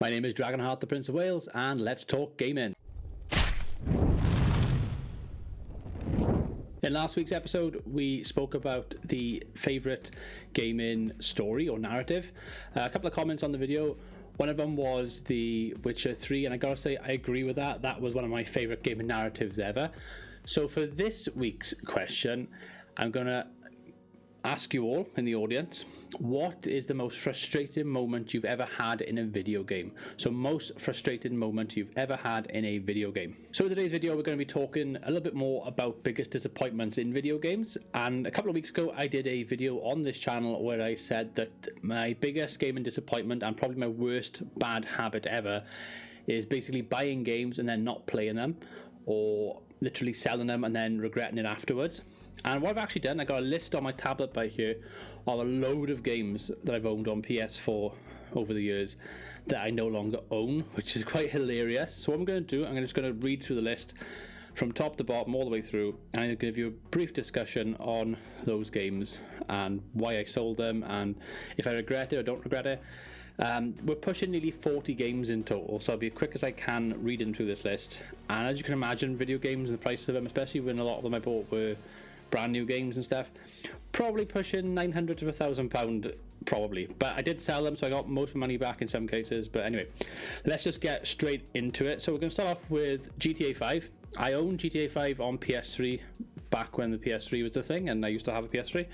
My name is Dragonheart, the Prince of Wales, and let's talk gaming. In last week's episode, we spoke about the favourite gaming story or narrative. A couple of comments on the video. One of them was The Witcher 3, and I gotta say, I agree with that. That was one of my favourite gaming narratives ever. So for this week's question, I'm gonna ask you all in the audience, what is the most frustrating moment you've ever had in a video game? So most frustrating moment you've ever had in a video game. So in today's video, we're going to be talking a little bit more about biggest disappointments in video games. And a couple of weeks ago, I did a video on this channel where I said that my biggest gaming disappointment and probably my worst bad habit ever is basically buying games and then not playing them, or literally selling them and then regretting it afterwards. And what I've actually done, I got a list on my tablet by here of a load of games that I've owned on PS4 over the years that I no longer own, which is quite hilarious. So what I'm going to do, I'm just going to read through the list from top to bottom all the way through, and I'm going to give you a brief discussion on those games and why I sold them and if I regret it or don't regret it. We're pushing nearly 40 games in total, so I'll be as quick as I can reading through this list. And as you can imagine, video games and the price of them, especially when a lot of them I bought were brand new games and stuff, probably pushing £900 to £1,000 probably, but I did sell them, so I got most of my money back in some cases. But anyway, let's just get straight into it. So we're going to start off with GTA 5. I owned GTA 5 on PS3 back when the PS3 was a thing, and I used to have a PS3.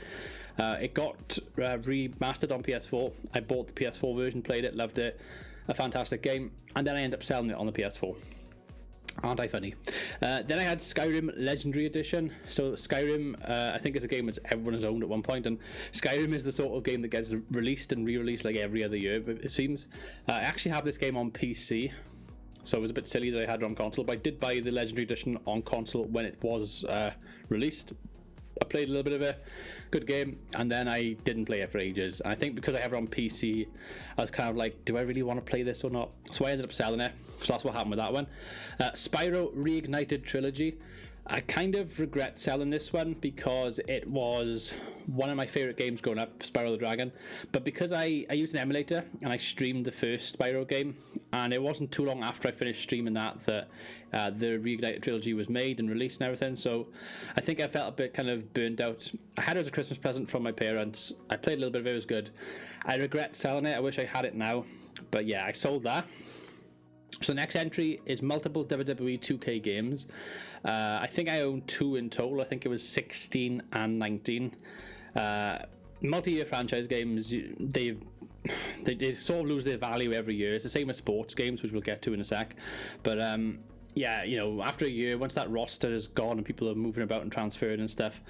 It got remastered on PS4. I bought the PS4 version, played it, loved it, a fantastic game, and then I ended up selling it on the PS4. Aren't I funny? Then I had Skyrim Legendary Edition. So Skyrim, I think, is a game that everyone has owned at one point, and Skyrim is the sort of game that gets released and re-released like every other year, it seems. I actually have this game on PC, so it was a bit silly that I had it on console, but I did buy the Legendary Edition on console when it was released. I played a little bit of it, good game, and then I didn't play it for ages. And I think because I have it on PC, I was kind of like, do I really want to play this or not? So I ended up selling it. So that's what happened with that one. Spyro Reignited Trilogy. I kind of regret selling this one because it was one of my favourite games growing up, Spyro the Dragon. But because I used an emulator and I streamed the first Spyro game, and it wasn't too long after I finished streaming that the Reignited Trilogy was made and released and everything. So I think I felt a bit kind of burnt out. I had it as a Christmas present from my parents. I played a little bit of it, it was good. I regret selling it. I wish I had it now. But yeah, I sold that. So the next entry is multiple WWE 2K games. I think I own 2 in total. I think it was 16 and 19. Multi-year franchise games, they sort of lose their value every year. It's the same as sports games, which we'll get to in a sec. But yeah, you know, after a year, once that roster is gone and people are moving about and transferring and stuff,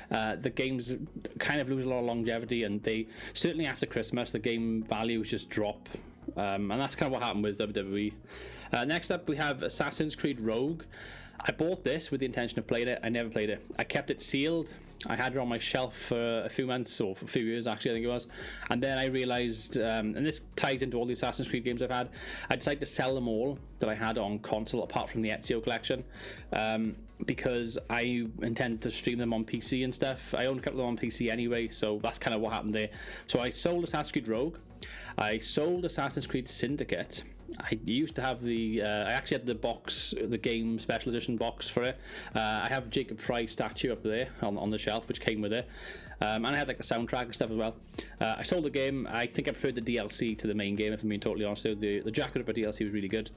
the games kind of lose a lot of longevity, and they certainly after Christmas, the game values just drop. And that's kind of what happened with WWE. Next up, we have Assassin's Creed Rogue. I bought this with the intention of playing it. I never played it. I kept it sealed. I had it on my shelf for a few months, or a few years actually, I think it was. And then I realised, and this ties into all the Assassin's Creed games I've had, I decided to sell them all that I had on console, apart from the Ezio collection, because I intended to stream them on PC and stuff. I own a couple of them on PC anyway, so that's kind of what happened there. So I sold Assassin's Creed Rogue. I sold Assassin's Creed Syndicate. I used to have I actually had the game special edition box for it. I have Jacob Fry's statue up there on the shelf, which came with it. And I had like the soundtrack and stuff as well. I sold the game. I think I preferred the DLC to the main game, if I'm being totally honest. The Jack the Ripper DLC was really good.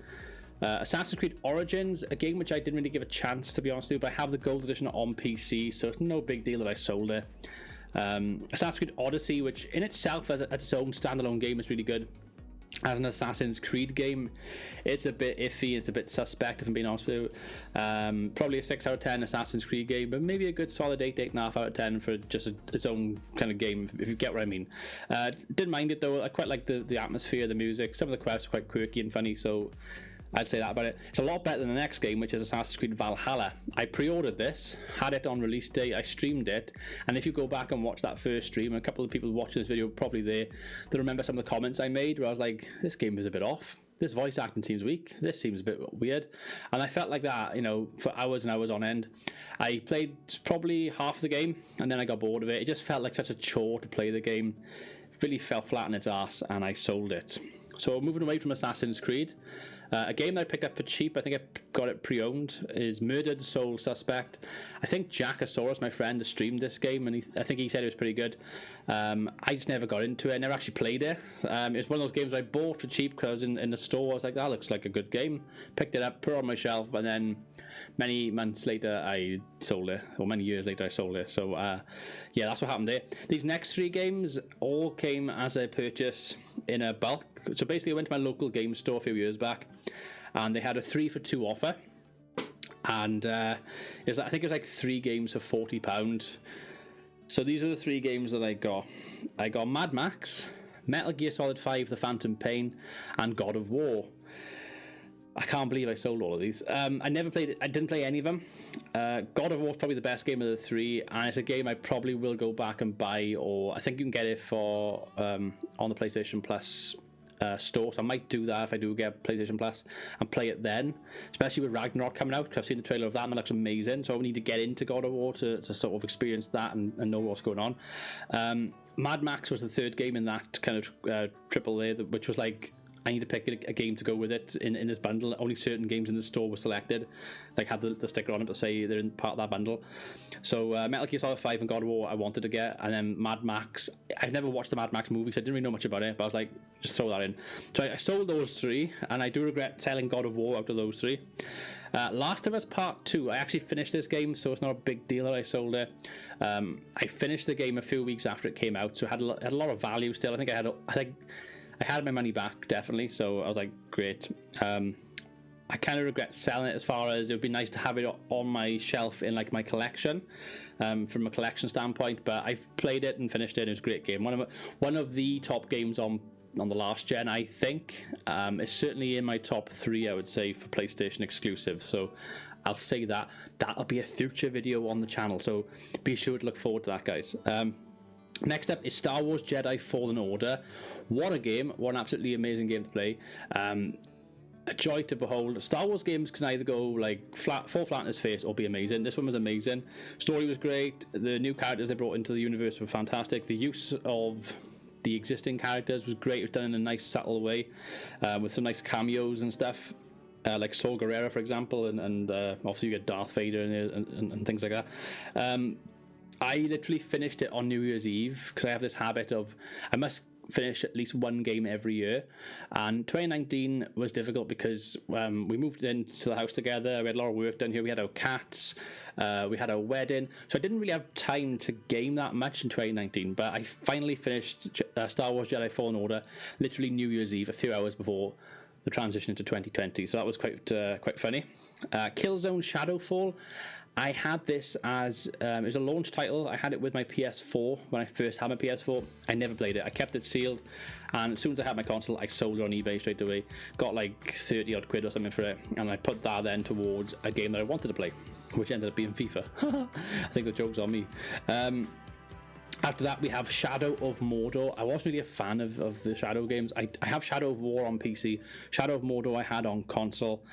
Assassin's Creed Origins, a game which I didn't really give a chance, to be honest with you, but I have the gold edition on PC, so it's no big deal that I sold it. Assassin's Creed Odyssey, which in itself as its own standalone game is really good. As an Assassin's Creed game, it's a bit iffy, it's a bit suspect, if I'm being honest with you. Probably a 6 out of 10 Assassin's Creed game, but maybe a good solid 8.5 out of 10 for just its own kind of game, if you get what I mean. Didn't mind it though. I quite like the atmosphere, the music. Some of the quests are quite quirky and funny, so I'd say that about it. It's a lot better than the next game, which is Assassin's Creed Valhalla. I pre-ordered this, had it on release day, I streamed it, and if you go back and watch that first stream, and a couple of people watching this video probably they remember some of the comments I made where I was like, this game is a bit off. This voice acting seems weak. This seems a bit weird. And I felt like that, you know, for hours and hours on end. I played probably half the game, and then I got bored of it. It just felt like such a chore to play the game. It really fell flat on its ass, and I sold it. So moving away from Assassin's Creed, a game that I picked up for cheap, I think I got it pre-owned, is Murdered Soul Suspect. I think Jackosaurus, my friend, streamed this game, and I think he said it was pretty good. I just never got into it. I never actually played it. It's one of those games I bought for cheap because I was in the store. I was like, that looks like a good game. Picked it up, put it on my shelf, and then many months later I sold it, or many years later I sold it. So yeah, that's what happened there. These next 3 games all came as a purchase in a bulk. So basically I went to my local game store a few years back, and they had a 3 for 2 offer, and I think it was like 3 games for £40. So these are the 3 games that I got. I got Mad Max, Metal Gear Solid 5 The Phantom Pain, and God of War. I can't believe I sold all of these. I never played it. I didn't play any of them. God of War is probably the best game of the 3, and it's a game I probably will go back and buy, or I think you can get it for on the PlayStation Plus store. So I might do that if I do get PlayStation Plus and play it then, especially with Ragnarok coming out, because I've seen the trailer of that and it looks amazing. So I need to get into God of War to sort of experience that and know what's going on. Mad Max was the 3rd game in that kind of triple there, which was like, I need to pick a game to go with it in this bundle. Only certain games in the store were selected, like had the sticker on it to say they're in part of that bundle. So Metal Gear Solid 5 and God of War I wanted to get, and then Mad Max. I've never watched the Mad Max movie, so I didn't really know much about it, but I was like, just throw that in. So I sold those 3, and I do regret selling God of War out of those 3. Last of Us Part 2, I actually finished this game, so it's not a big deal that I sold it. I finished the game a few weeks after it came out, so it had a lot of value still. I had my money back, definitely, so I was like, great. I kind of regret selling it, as far as it would be nice to have it on my shelf in like my collection, from a collection standpoint, but I've played it and finished it, and it was a great game. One of the top games on the last gen, I think. It's certainly in my top 3, I would say, for PlayStation exclusive, so I'll say that. That'll be a future video on the channel, so be sure to look forward to that, guys. Next up is Star Wars Jedi Fallen Order. What a game. What an absolutely amazing game to play. A joy to behold. Star Wars games can either go like fall flat in his face or be amazing. This one was amazing. Story was great. The new characters they brought into the universe were fantastic. The use of the existing characters was great. It was done in a nice, subtle way, with some nice cameos and stuff. Like Saw Gerrera, for example, and obviously you get Darth Vader and things like that. I literally finished it on New Year's Eve, because I have this habit of, I must finish at least one game every year, and 2019 was difficult because we moved into the house together. We had a lot of work done here. We had our cats, we had our wedding, so I didn't really have time to game that much in 2019, but I finally finished Star Wars Jedi Fallen Order literally New Year's Eve, a few hours before the transition into 2020, so that was quite funny. Killzone Shadowfall, I had this as, it was a launch title. I had it with my PS4 when I first had my PS4. I never played it. I kept it sealed, and as soon as I had my console, I sold it on eBay straight away. Got like 30 odd quid or something for it, and I put that then towards a game that I wanted to play, which ended up being FIFA. I think the joke's on me. After that, we have Shadow of Mordor. I wasn't really a fan of the Shadow games. I have Shadow of War on PC. Shadow of Mordor I had on console.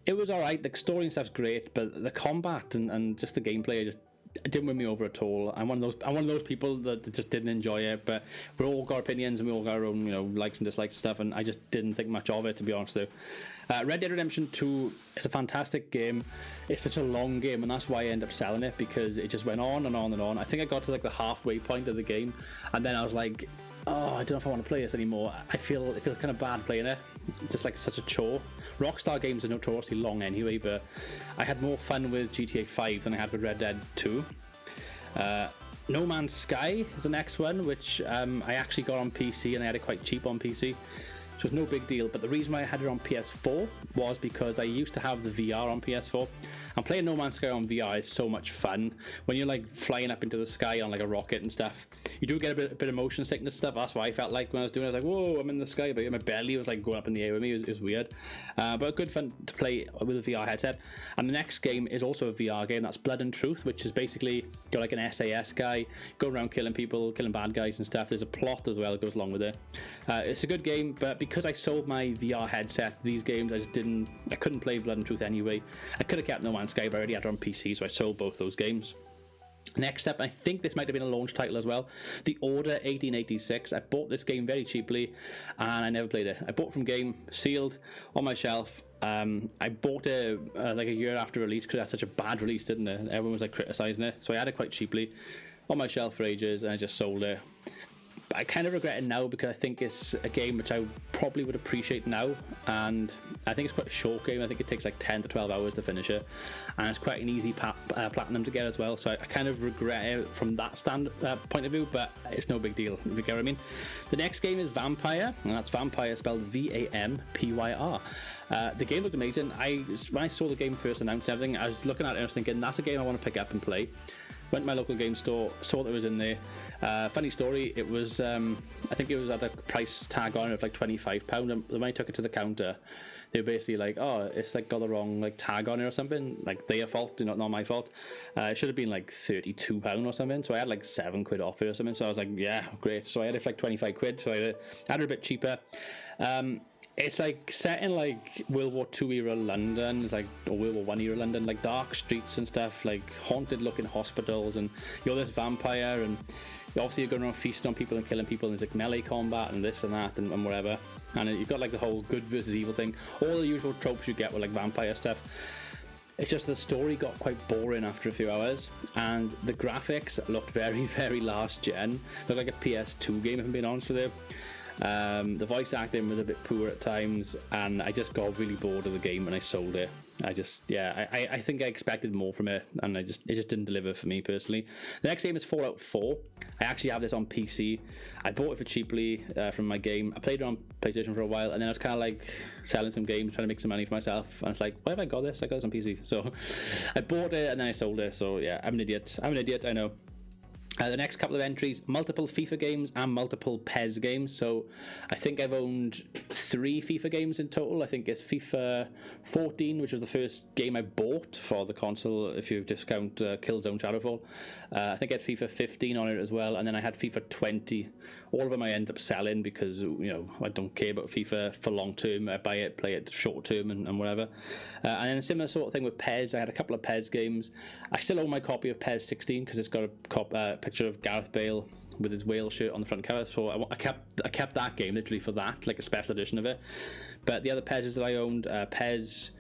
It was alright, the story and stuff's great, but the combat and just the gameplay just didn't win me over at all. I'm one of those people that just didn't enjoy it, but we all got opinions and we all got our own, likes and dislikes and stuff, and I just didn't think much of it, to be honest though. Red Dead Redemption 2 is a fantastic game. It's such a long game, and that's why I ended up selling it, because it just went on and on and on. I think I got to like the halfway point of the game, and then I was like, oh, I don't know if I want to play this anymore. It feels kind of bad playing it. It's just like such a chore. Rockstar games are notoriously long anyway, but I had more fun with GTA 5 than I had with Red Dead 2. No Man's Sky is the next one, which I actually got on PC, and I had it quite cheap on PC. So it's no big deal, but the reason why I had it on PS4 was because I used to have the VR on PS4, and playing No Man's Sky on VR is so much fun. When you're like flying up into the sky on like a rocket and stuff, you do get a bit of motion sickness stuff. That's what I felt like when I was doing it. I was like, whoa, I'm in the sky, but my belly was like going up in the air with me. It was weird, but good fun to play with a VR headset. And the next game is also a VR game. That's Blood and Truth, which is basically you're like an SAS guy going around killing people, killing bad guys and stuff. There's a plot as well that goes along with it. It's a good game, but because I sold my VR headset, these games I couldn't play Blood and Truth anyway. I could have kept No Man's Sky, but I already had it on PC, so I sold both those games. Next up, I think this might have been a launch title as well, The Order 1886. I bought this game very cheaply, and I never played it. I bought it from Game, sealed, on my shelf. I bought it like a year after release because it had such a bad release, didn't it? Everyone was like criticising it, so I had it quite cheaply on my shelf for ages, and I just sold it. But I kind of regret it now because I think it's a game which I probably would appreciate now, and I think it's quite a short game. I think it takes like 10 to 12 hours to finish it, and it's quite an easy platinum to get as well, so I kind of regret it from that point of view, but it's no big deal, if you get what I mean. The next game is Vampire, and that's Vampire spelled Vampyr. The game looked amazing. When I saw the game first announced and everything, I was looking at it and I was thinking, that's a game I want to pick up and play. Went to my local game store, saw that it was in there. Funny story, it was, I think it was at a price tag on it of like £25. And when I took it to the counter, they were basically like, oh, it's like got the wrong like tag on it or something, like their fault, not my fault. It should have been like £32 or something, so I had like £7 off it or something, so I was like, yeah, great. So I had it for like 25 quid, so I had it a bit cheaper. It's like set in like World War II era London, it's like, or World War I era London, like dark streets and stuff, like haunted looking hospitals, and you're this vampire, and obviously you're going around feasting on people and killing people, and there's like melee combat and this and that and whatever, and you've got like the whole good versus evil thing, all the usual tropes you get with like vampire stuff. It's just the story got quite boring after a few hours, and the graphics looked very, very last gen. Looked like a PS2 game, if I'm being honest with you. The voice acting was a bit poor at times, and I just got really bored of the game and I sold it. I think I expected more from it, and it just didn't deliver for me personally. The next game is Fallout 4. I actually have this on PC. I bought it for cheaply from my game. I played it on PlayStation for a while, and then I was kind of like selling some games, trying to make some money for myself, and it's like, why have I got this? I got this on PC. So I bought it and then I sold it. So yeah, I'm an idiot, I know. The next couple of entries, multiple FIFA games and multiple PES games. So I think I've owned 3 FIFA games in total. I think it's FIFA 14, which was the first game I bought for the console, if you discount Killzone Shadowfall. I think I had FIFA 15 on it as well, and then I had FIFA 20. All of them I end up selling because, I don't care about FIFA for long term. I buy it, play it short term and whatever. And then a similar sort of thing with PES. I had a couple of PES games. I still own my copy of PES 16 because it's got a picture of Gareth Bale with his whale shirt on the front cover. So I kept that game literally for that, like a special edition of it. But the other PESs that I owned, PES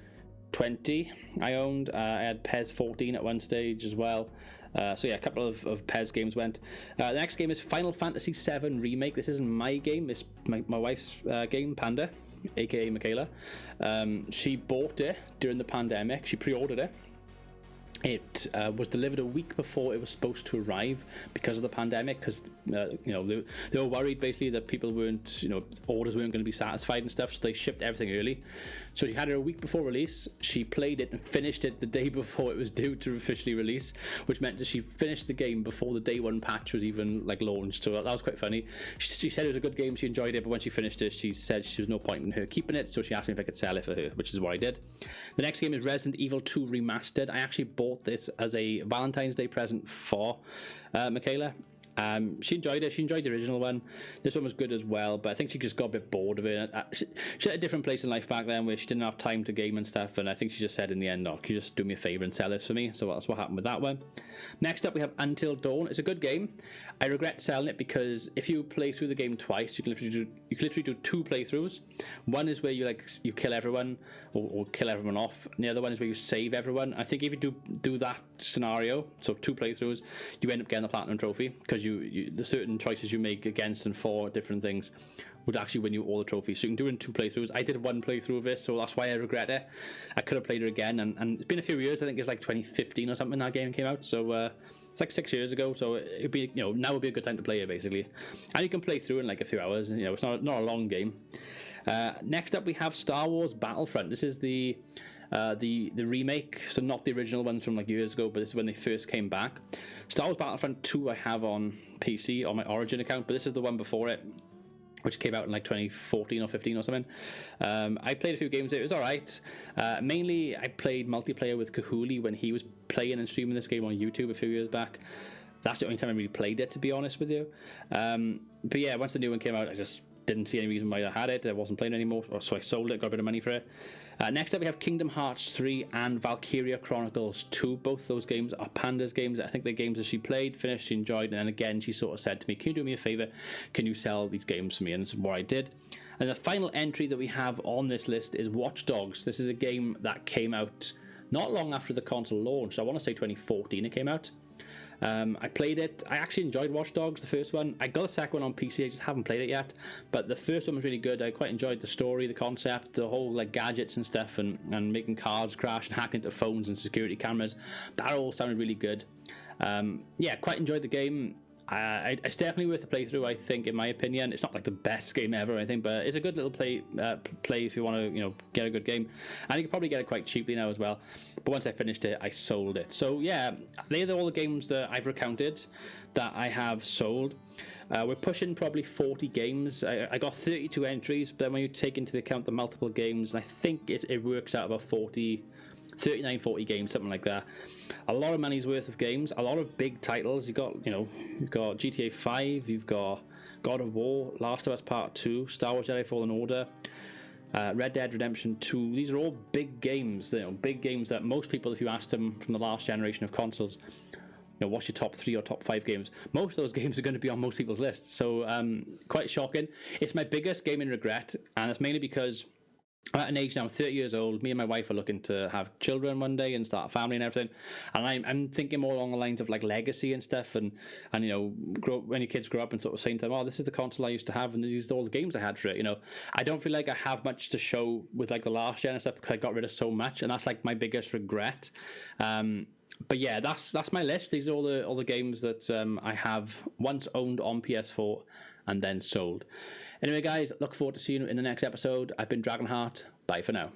20 I owned. I had PES 14 at one stage as well. So yeah, a couple of PES games went. The next game is Final Fantasy VII Remake. This isn't my game, it's my wife's game, Panda, aka Michaela. She bought it during the pandemic. She pre-ordered it. It was delivered a week before it was supposed to arrive because of the pandemic, because they were worried basically that people weren't, orders weren't going to be satisfied and stuff, so they shipped everything early. So she had it a week before release. She played it and finished it the day before it was due to officially release, which meant that she finished the game before the day one patch was even like launched. So that was quite funny. She said it was a good game, she enjoyed it, but when she finished it, she said there was no point in her keeping it, so she asked me if I could sell it for her, which is what I did. The next game is Resident Evil 2 Remastered. I actually bought this as a Valentine's Day present for Michaela. She enjoyed it. She enjoyed the original one. This one was good as well, but I think she just got a bit bored of it. She had a different place in life back then where she didn't have time to game and stuff, and I think she just said in the end, can you just do me a favour and sell this for me? So that's what happened with that one. Next up we have Until Dawn. It's a good game. I regret selling it because if you play through the game twice, you can literally do 2 playthroughs. One is where you kill everyone or kill everyone off, and the other one is where you save everyone. I think if you do that scenario, so 2 playthroughs, you end up getting the platinum trophy, because the certain choices you make against and for different things would actually win you all the trophies. So you can do it in 2 playthroughs. I did 1 playthrough of it, so that's why I regret it. I could have played it again, and it's been a few years. I think it was like 2015 or something that game came out, so it's like 6 years ago. So it'd be, now would be a good time to play it basically, and you can play through in like a few hours. It's not a long game. Next up we have Star Wars Battlefront. This is the remake, so not the original ones from like years ago, but this is when they first came back. Star Wars Battlefront 2 I have on PC on my Origin account, but this is the one before it, which came out in like 2014 or 15 or something. I played a few games. It was alright. Mainly I played multiplayer with Kahuli when he was playing and streaming this game on YouTube a few years back. That's the only time I really played it, to be honest with you. But yeah, once the new one came out, I just didn't see any reason why I had it. I wasn't playing anymore, so I sold it, got a bit of money for it. Next up, we have Kingdom Hearts 3 and Valkyria Chronicles 2. Both those games are Panda's games. I think they're games that she played, finished, she enjoyed, and then again, she sort of said to me, can you do me a favor? Can you sell these games for me? And this is what I did. And the final entry that we have on this list is Watch Dogs. This is a game that came out not long after the console launched. I want to say 2014 it came out. I played it. I actually enjoyed Watch Dogs, the first one. I got the second one on PC. I just haven't played it yet. But the first one was really good. I quite enjoyed the story, the concept, the whole like gadgets and stuff, and making cars crash and hacking into phones and security cameras. That all sounded really good. Yeah, quite enjoyed the game. It's definitely worth a playthrough, I think, in my opinion. It's not like the best game ever, I think, but it's a good little play if you want to, get a good game. And you can probably get it quite cheaply now as well. But once I finished it, I sold it. So yeah, they're all the games that I've recounted that I have sold. We're pushing probably 40 games. I got 32 entries, but then when you take into account the multiple games, I think it works out about 39, 40 games, something like that. A lot of money's worth of games, a lot of big titles. You've got GTA 5, you've got God of War, Last of Us Part 2, Star Wars Jedi Fallen Order, Red Dead Redemption 2. These are all big games, big games that most people, if you asked them from the last generation of consoles, what's your top 3 or top 5 games? Most of those games are going to be on most people's lists. So quite shocking. It's my biggest gaming regret, and it's mainly because I'm at an age now, I'm 30 years old. Me and my wife are looking to have children one day and start a family and everything. And I'm thinking more along the lines of like legacy and stuff. And when your kids grow up and sort of saying to them, oh, this is the console I used to have and these are all the games I had for it. I don't feel like I have much to show with like the last gen and stuff because I got rid of so much. And that's like my biggest regret. But yeah, that's my list. These are all the games that I have once owned on PS4 and then sold. Anyway, guys, look forward to seeing you in the next episode. I've been Dragonheart. Bye for now.